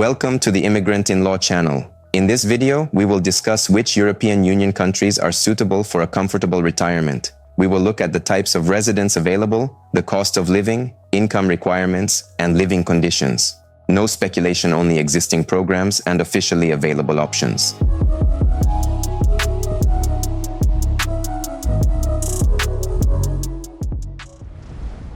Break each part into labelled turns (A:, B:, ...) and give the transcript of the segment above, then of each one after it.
A: Welcome to the Immigrant in Law channel. In this video, we will discuss which European Union countries are suitable for a comfortable retirement. We will look at the types of residence available, the cost of living, income requirements, and living conditions. No speculation, only existing programs and officially available options.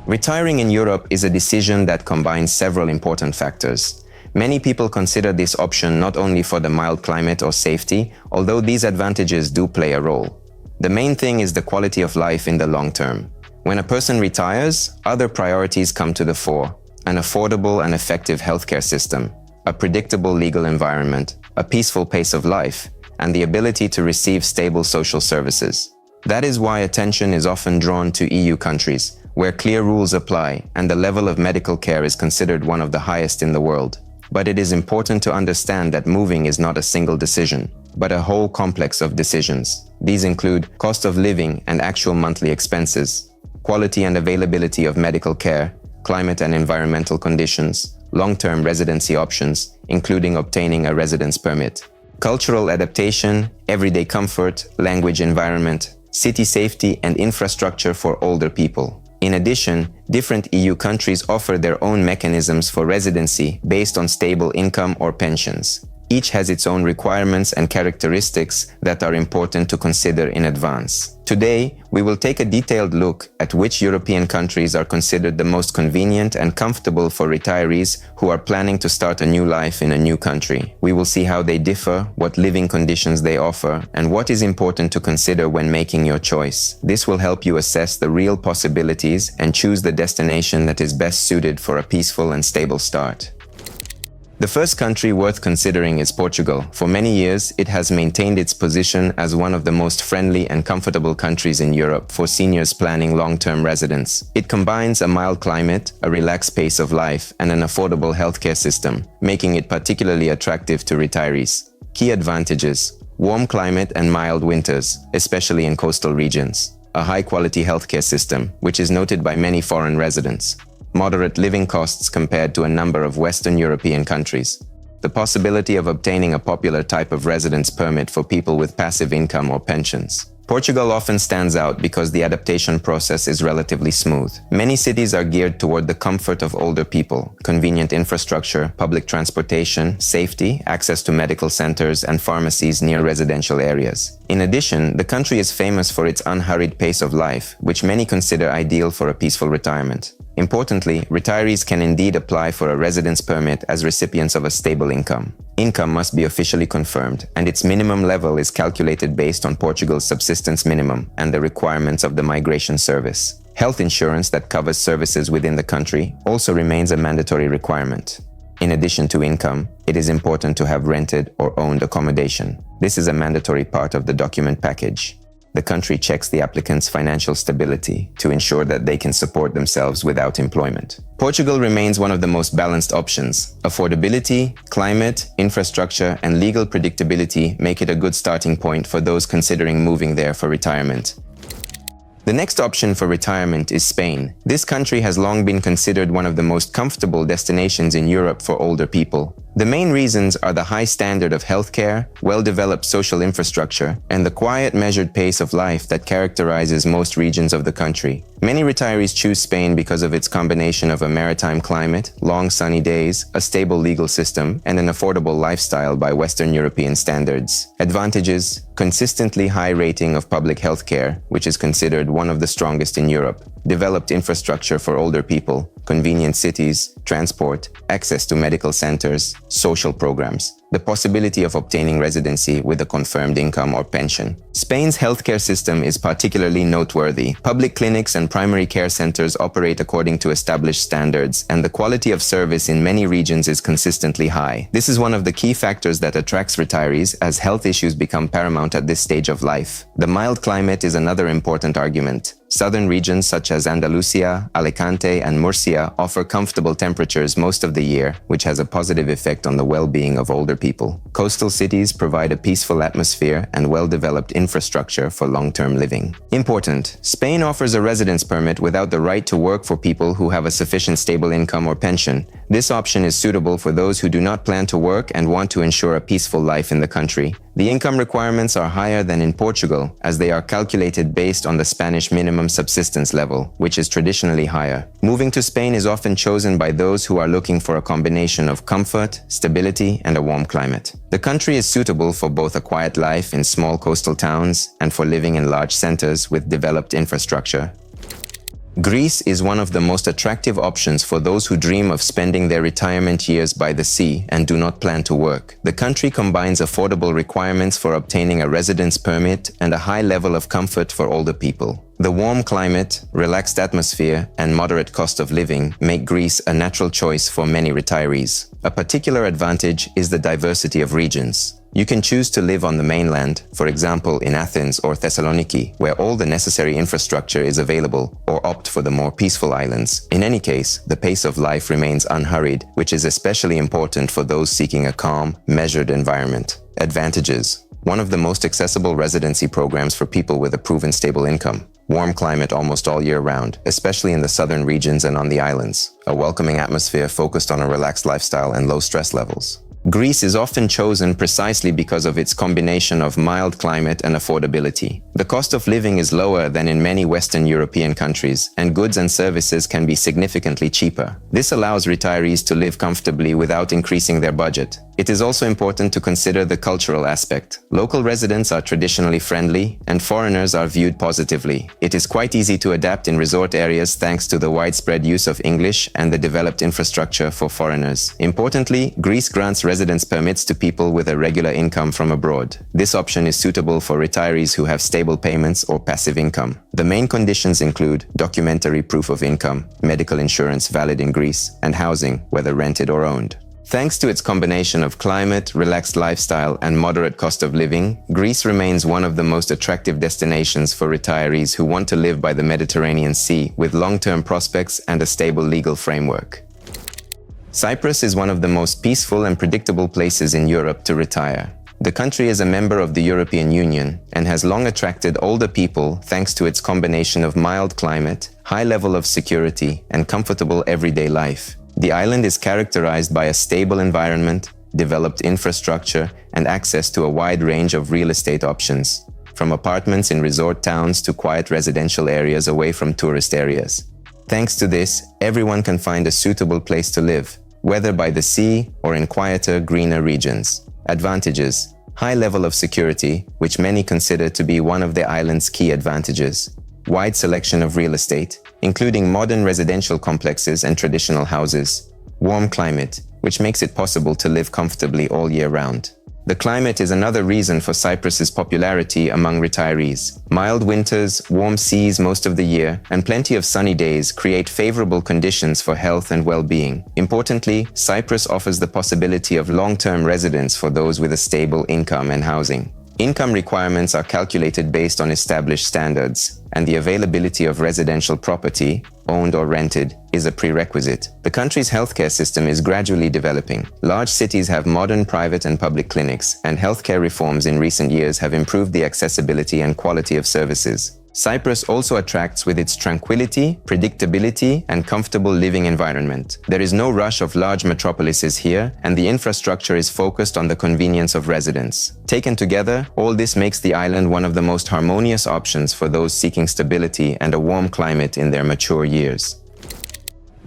A: Retiring in Europe is a decision that combines several important factors. Many people consider this option not only for the mild climate or safety, although these advantages do play a role. The main thing is the quality of life in the long term. When a person retires, other priorities come to the fore: an affordable and effective healthcare system, a predictable legal environment, a peaceful pace of life, and the ability to receive stable social services. That is why attention is often drawn to EU countries, where clear rules apply and the level of medical care is considered one of the highest in the world. But it is important to understand that moving is not a single decision, but a whole complex of decisions. These include cost of living and actual monthly expenses, quality and availability of medical care, climate and environmental conditions, long-term residency options, including obtaining a residence permit, cultural adaptation, everyday comfort, language environment, city safety and infrastructure for older people. In addition, different EU countries offer their own mechanisms for residency based on stable income or pensions. Each has its own requirements and characteristics that are important to consider in advance. Today, we will take a detailed look at which European countries are considered the most convenient and comfortable for retirees who are planning to start a new life in a new country. We will see how they differ, what living conditions they offer, and what is important to consider when making your choice. This will help you assess the real possibilities and choose the destination that is best suited for a peaceful and stable start. The first country worth considering is Portugal. For many years, it has maintained its position as one of the most friendly and comfortable countries in Europe for seniors planning long-term residence. It combines a mild climate, a relaxed pace of life, and an affordable healthcare system, making it particularly attractive to retirees. Key advantages: warm climate and mild winters, especially in coastal regions. A high-quality healthcare system, which is noted by many foreign residents. Moderate living costs compared to a number of Western European countries. The possibility of obtaining a popular type of residence permit for people with passive income or pensions. Portugal often stands out because the adaptation process is relatively smooth. Many cities are geared toward the comfort of older people, convenient infrastructure, public transportation, safety, access to medical centers and pharmacies near residential areas. In addition, the country is famous for its unhurried pace of life, which many consider ideal for a peaceful retirement. Importantly, retirees can indeed apply for a residence permit as recipients of a stable income. Income must be officially confirmed, and its minimum level is calculated based on Portugal's subsistence minimum and the requirements of the migration service. Health insurance that covers services within the country also remains a mandatory requirement. In addition to income, it is important to have rented or owned accommodation. This is a mandatory part of the document package. The country checks the applicant's financial stability to ensure that they can support themselves without employment. Portugal remains one of the most balanced options. Affordability, climate, infrastructure, and legal predictability make it a good starting point for those considering moving there for retirement. The next option for retirement is Spain. This country has long been considered one of the most comfortable destinations in Europe for older people. The main reasons are the high standard of healthcare, well-developed social infrastructure, and the quiet, measured pace of life that characterizes most regions of the country. Many retirees choose Spain because of its combination of a maritime climate, long sunny days, a stable legal system, and an affordable lifestyle by Western European standards. Advantages: consistently high rating of public healthcare, which is considered one of the strongest in Europe. Developed infrastructure for older people, convenient cities, transport, access to medical centers, social programs. The possibility of obtaining residency with a confirmed income or pension. Spain's healthcare system is particularly noteworthy. Public clinics and primary care centers operate according to established standards, and the quality of service in many regions is consistently high. This is one of the key factors that attracts retirees, as health issues become paramount at this stage of life. The mild climate is another important argument. Southern regions such as Andalusia, Alicante, and Murcia offer comfortable temperatures most of the year, which has a positive effect on the well-being of older people. Coastal cities provide a peaceful atmosphere and well-developed infrastructure for long-term living. Important: Spain offers a residence permit without the right to work for people who have a sufficient stable income or pension. This option is suitable for those who do not plan to work and want to ensure a peaceful life in the country. The income requirements are higher than in Portugal, as they are calculated based on the Spanish minimum subsistence level, which is traditionally higher. Moving to Spain is often chosen by those who are looking for a combination of comfort, stability, and a warm climate. The country is suitable for both a quiet life in small coastal towns and for living in large centers with developed infrastructure. Greece is one of the most attractive options for those who dream of spending their retirement years by the sea and do not plan to work. The country combines affordable requirements for obtaining a residence permit and a high level of comfort for older people. The warm climate, relaxed atmosphere, and moderate cost of living make Greece a natural choice for many retirees. A particular advantage is the diversity of regions. You can choose to live on the mainland, for example in Athens or Thessaloniki, where all the necessary infrastructure is available, or opt for the more peaceful islands. In any case, the pace of life remains unhurried, which is especially important for those seeking a calm, measured environment. Advantages: one of the most accessible residency programs for people with a proven stable income. Warm climate almost all year round, especially in the southern regions and on the islands. A welcoming atmosphere focused on a relaxed lifestyle and low stress levels. Greece is often chosen precisely because of its combination of mild climate and affordability. The cost of living is lower than in many Western European countries, and goods and services can be significantly cheaper. This allows retirees to live comfortably without increasing their budget. It is also important to consider the cultural aspect. Local residents are traditionally friendly, and foreigners are viewed positively. It is quite easy to adapt in resort areas thanks to the widespread use of English and the developed infrastructure for foreigners. Importantly, Greece grants residence permits to people with a regular income from abroad. This option is suitable for retirees who have stable payments or passive income. The main conditions include documentary proof of income, medical insurance valid in Greece, and housing, whether rented or owned. Thanks to its combination of climate, relaxed lifestyle, and moderate cost of living, Greece remains one of the most attractive destinations for retirees who want to live by the Mediterranean Sea with long-term prospects and a stable legal framework. Cyprus is one of the most peaceful and predictable places in Europe to retire. The country is a member of the European Union and has long attracted older people thanks to its combination of mild climate, high level of security, and comfortable everyday life. The island is characterized by a stable environment, developed infrastructure, and access to a wide range of real estate options, from apartments in resort towns to quiet residential areas away from tourist areas. Thanks to this, everyone can find a suitable place to live, whether by the sea or in quieter, greener regions. Advantages: high level of security, which many consider to be one of the island's key advantages. Wide selection of real estate, including modern residential complexes and traditional houses. Warm climate, which makes it possible to live comfortably all year round. The climate is another reason for Cyprus's popularity among retirees. Mild winters, warm seas most of the year, and plenty of sunny days create favorable conditions for health and well-being. Importantly, Cyprus offers the possibility of long-term residence for those with a stable income and housing. Income requirements are calculated based on established standards, and the availability of residential property, owned or rented, is a prerequisite. The country's healthcare system is gradually developing. Large cities have modern private and public clinics, and healthcare reforms in recent years have improved the accessibility and quality of services. Cyprus also attracts with its tranquility, predictability, and comfortable living environment. There is no rush of large metropolises here, and the infrastructure is focused on the convenience of residents. Taken together, all this makes the island one of the most harmonious options for those seeking stability and a warm climate in their mature years.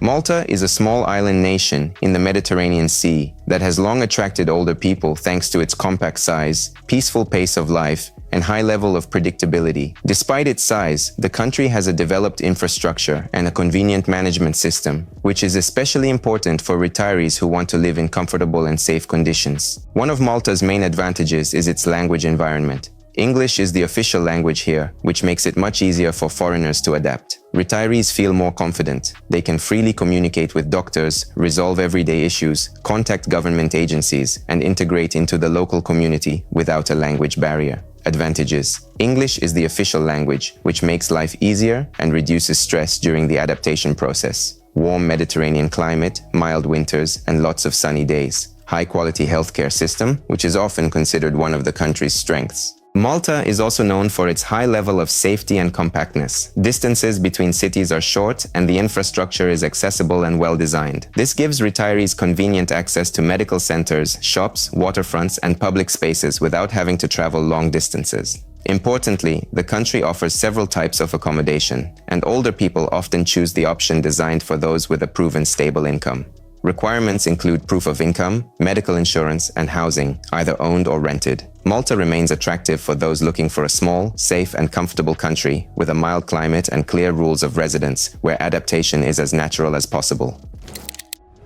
A: Malta is a small island nation in the Mediterranean Sea that has long attracted older people thanks to its compact size, peaceful pace of life, and high level of predictability. Despite its size, the country has a developed infrastructure and a convenient management system, which is especially important for retirees who want to live in comfortable and safe conditions. One of Malta's main advantages is its language environment. English is the official language here, which makes it much easier for foreigners to adapt. Retirees feel more confident. They can freely communicate with doctors, resolve everyday issues, contact government agencies, and integrate into the local community without a language barrier. Advantages: English is the official language, which makes life easier and reduces stress during the adaptation process. Warm Mediterranean climate, mild winters, and lots of sunny days. high-quality healthcare system, which is often considered one of the country's strengths. Malta is also known for its high level of safety and compactness. Distances between cities are short and the infrastructure is accessible and well-designed. This gives retirees convenient access to medical centers, shops, waterfronts, and public spaces without having to travel long distances. Importantly, the country offers several types of accommodation, and older people often choose the option designed for those with a proven stable income. Requirements include proof of income, medical insurance, and housing, either owned or rented. Malta remains attractive for those looking for a small, safe, and comfortable country with a mild climate and clear rules of residence, where adaptation is as natural as possible.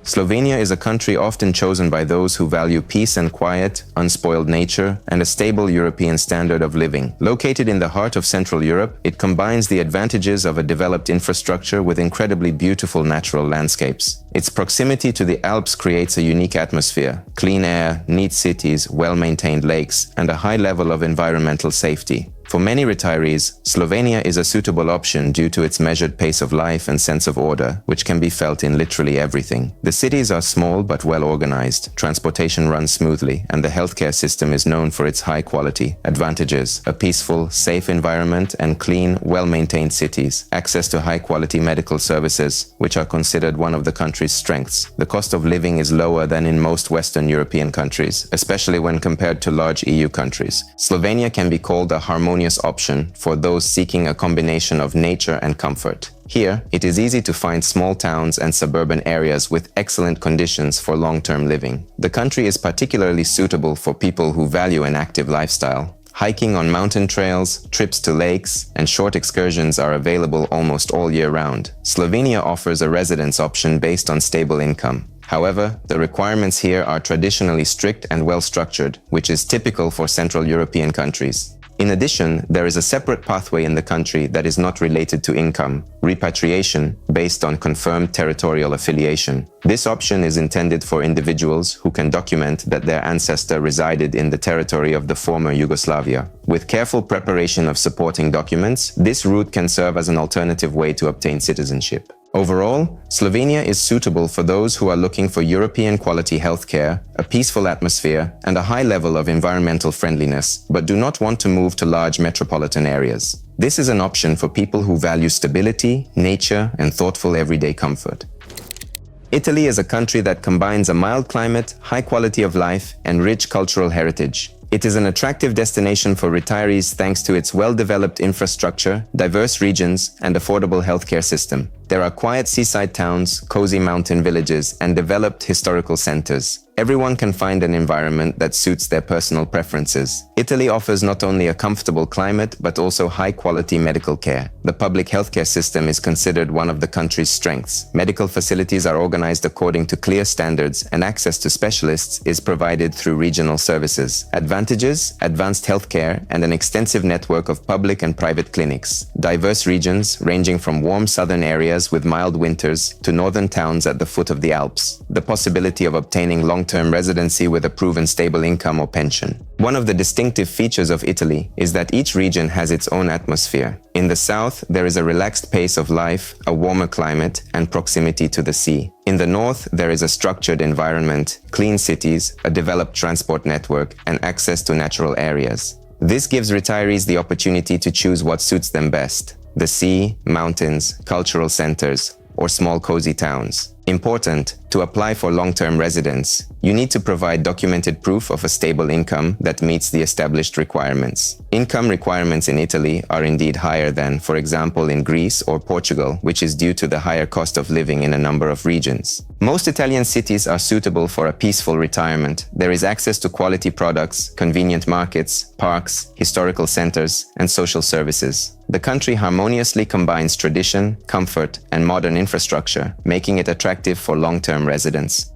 A: Slovenia is a country often chosen by those who value peace and quiet, unspoiled nature, and a stable European standard of living. Located in the heart of Central Europe, it combines the advantages of a developed infrastructure with incredibly beautiful natural landscapes. Its proximity to the Alps creates a unique atmosphere: clean air, neat cities, well-maintained lakes, and a high level of environmental safety. For many retirees, Slovenia is a suitable option due to its measured pace of life and sense of order, which can be felt in literally everything. The cities are small but well organized, transportation runs smoothly, and the healthcare system is known for its high quality. Advantages: a peaceful, safe environment and clean, well-maintained cities. Access to high-quality medical services, which are considered one of the country's strengths. The cost of living is lower than in most Western European countries, especially when compared to large EU countries. Slovenia can be called a harmonious option for those seeking a combination of nature and comfort. Here, it is easy to find small towns and suburban areas with excellent conditions for long-term living. The country is particularly suitable for people who value an active lifestyle. Hiking on mountain trails, trips to lakes, and short excursions are available almost all year round. Slovenia offers a residence option based on stable income. However, the requirements here are traditionally strict and well-structured, which is typical for Central European countries. In addition, there is a separate pathway in the country that is not related to income: repatriation, based on confirmed territorial affiliation. This option is intended for individuals who can document that their ancestor resided in the territory of the former Yugoslavia. With careful preparation of supporting documents, this route can serve as an alternative way to obtain citizenship. Overall, Slovenia is suitable for those who are looking for European quality healthcare, a peaceful atmosphere, and a high level of environmental friendliness, but do not want to move to large metropolitan areas. This is an option for people who value stability, nature, and thoughtful everyday comfort. Italy is a country that combines a mild climate, high quality of life, and rich cultural heritage. It is an attractive destination for retirees thanks to its well-developed infrastructure, diverse regions, and affordable healthcare system. There are quiet seaside towns, cozy mountain villages, and developed historical centers. Everyone can find an environment that suits their personal preferences. Italy offers not only a comfortable climate, but also high-quality medical care. The public healthcare system is considered one of the country's strengths. Medical facilities are organized according to clear standards, and access to specialists is provided through regional services. Advantages: advanced healthcare and an extensive network of public and private clinics. Diverse regions, ranging from warm southern areas with mild winters to northern towns at the foot of the Alps. The possibility of obtaining long-term residency with a proven stable income or pension. One of the distinctive features of Italy is that each region has its own atmosphere. In the south, there is a relaxed pace of life, a warmer climate, and proximity to the sea. In the north, there is a structured environment, clean cities, a developed transport network, and access to natural areas. This gives retirees the opportunity to choose what suits them best: the sea, mountains, cultural centers, or small cozy towns. Important: to apply for long-term residence, you need to provide documented proof of a stable income that meets the established requirements. Income requirements in Italy are indeed higher than, for example, in Greece or Portugal, which is due to the higher cost of living in a number of regions. Most Italian cities are suitable for a peaceful retirement. There is access to quality products, convenient markets, parks, historical centers, and social services. The country harmoniously combines tradition, comfort, and modern infrastructure, making it attractive for long-term residents.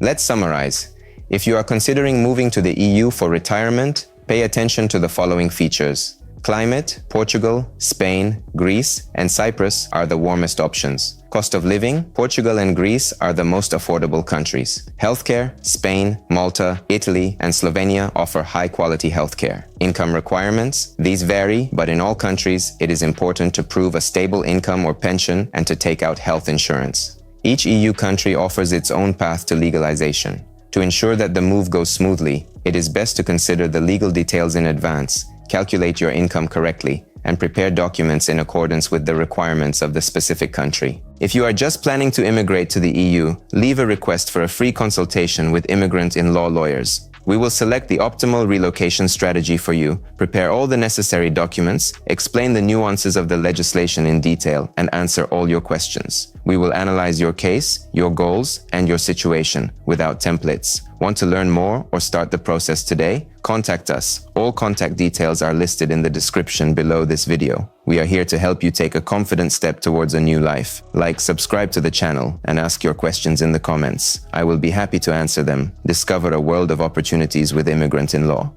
A: Let's summarize. If you are considering moving to the EU for retirement, pay attention to the following features. Climate: Portugal, Spain, Greece, and Cyprus are the warmest options. Cost of living: Portugal and Greece are the most affordable countries. Healthcare: Spain, Malta, Italy, and Slovenia offer high-quality healthcare. Income requirements: these vary, but in all countries, it is important to prove a stable income or pension and to take out health insurance. Each EU country offers its own path to legalization. To ensure that the move goes smoothly, it is best to consider the legal details in advance, calculate your income correctly, and prepare documents in accordance with the requirements of the specific country. If you are just planning to immigrate to the EU, leave a request for a free consultation with immigrant-in-law lawyers. We will select the optimal relocation strategy for you, prepare all the necessary documents, explain the nuances of the legislation in detail, and answer all your questions. We will analyze your case, your goals, and your situation without templates. Want to learn more or start the process today? Contact us. All contact details are listed in the description below this video. We are here to help you take a confident step towards a new life. Like, subscribe to the channel, and ask your questions in the comments. I will be happy to answer them. Discover a world of opportunities with Immigrant-in-Law.